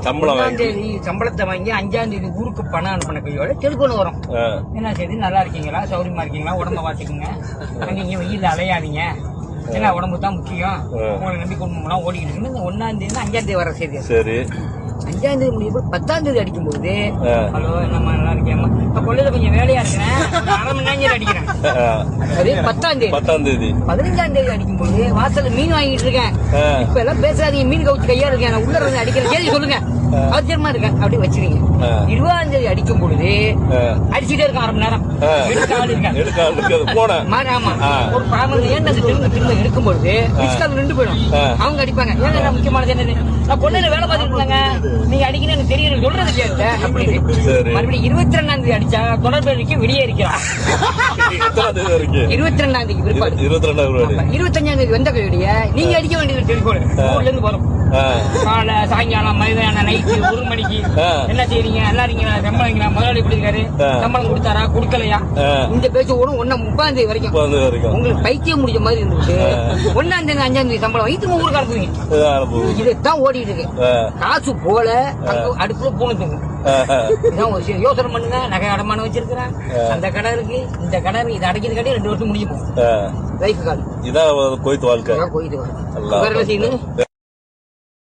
சம்பளத்தை வாங்கி 5ஆம் தேதி ஊருக்கு பணம் அனுப்பின கையோட டெலிபோன் வரும். என்ன செய்தி, நல்லா இருக்கீங்களா, சௌரியமா இருக்கீங்களா, உடம்ப பாத்துக்குங்க, நீங்க வெயில அலையாதீங்க, ஏன்னா உடம்பு தான் முக்கியம், உங்களை நம்பி குடும்பம்லாம் ஓடிக்கிட்டு இருக்கு. 1ஆம் தேதி 5ஆம் தேதி வர செய்தி. சரி, 5ஆம் தேதி முடியும் போது 10ஆம் தேதி அடிக்கும் போது, ஹலோ என்னம்மா நல்லா இருக்கேம்மா, இப்ப கொள்ளையில கொஞ்சம் வேலையா இருக்கிறேன், 1/2 மணி நேரம் அடிக்கிறேன். அது 10ஆம் தேதி. 15ஆம் தேதி அடிக்கும் போது வாசல்ல மீன் வாங்கிட்டு இருக்கேன், இப்ப எல்லாம் பேசாதீங்க, மீன் கவுச்சு கையா இருக்கேன், உள்ள இருந்து அடிக்கிறேன், கேள்வி சொல்லுங்க, ஆச்சரியமா இருக்கேன், அப்படி வச்சிருங்க. 20ஆம் தேதி அடிக்கும் பொழுது அடிச்சுட்டே இருக்கான் 1/2 மணி நேரம், எடுக்க ஆள் இருக்கேன். ஆமா, ஒரு 1/2 மணி நேரம் திரும்ப எடுக்கும் பொழுது நின்று போயிடும். அவங்க அடிப்பாங்க, ஏங்க முக்கியமானது என்னது, நான் கொள்ளையில வேலை பார்த்துட்டு இருந்தாங்க, நீங்க அடிக்கணும் எனக்கு தெரியும், சொல்றது கேட்ட அப்படின்னு. மறுபடியும் 22ஆம் தேதி அடிச்சா தொடர்பு வெளியே இருக்கிறான். 22ஆம் தேதி பிற்பாடு 25ஆம் தேதி வந்த கையோடைய நீங்க அடிக்க வேண்டியது டெலிபோன் ஊர்ல இருந்து வரும். காலை சாயங்காலம் மதியானம் நைட்டு 1 மணிக்கு என்ன செய்றீங்க, நல்லா இருக்கீங்களா, சம்பளம் முதலாளி எப்படி இருக்காரு, சம்பளம் கொடுத்தாரா கொடுக்கலையா, இந்த பேச்சு ஓடும். 30ஆம் தேதி வரைக்கும் உங்களுக்கு பைத்தியம் முடிஞ்ச மாதிரி இருந்துச்சு. 1ஆம் தேதி 5ஆம் தேதி சம்பளம் வைத்து ஊருக்கு அனுப்புவீங்க. இதுதான் ஓடிட்டு இருக்கு. காசு போல அடுப்புல பூணுங்க. இதான் ஒரு யோசனை பண்ணுங்க. நகை அடமானம் வச்சிருக்கிறேன், அந்த கடை இருக்கு, இந்த கடை இருக்கு, இதை அடைக்கிறது காட்டி 2 வருஷம் முடிஞ்சு போகும் லைஃப் கால். இதான் கோயித்து வாழ்க்கை.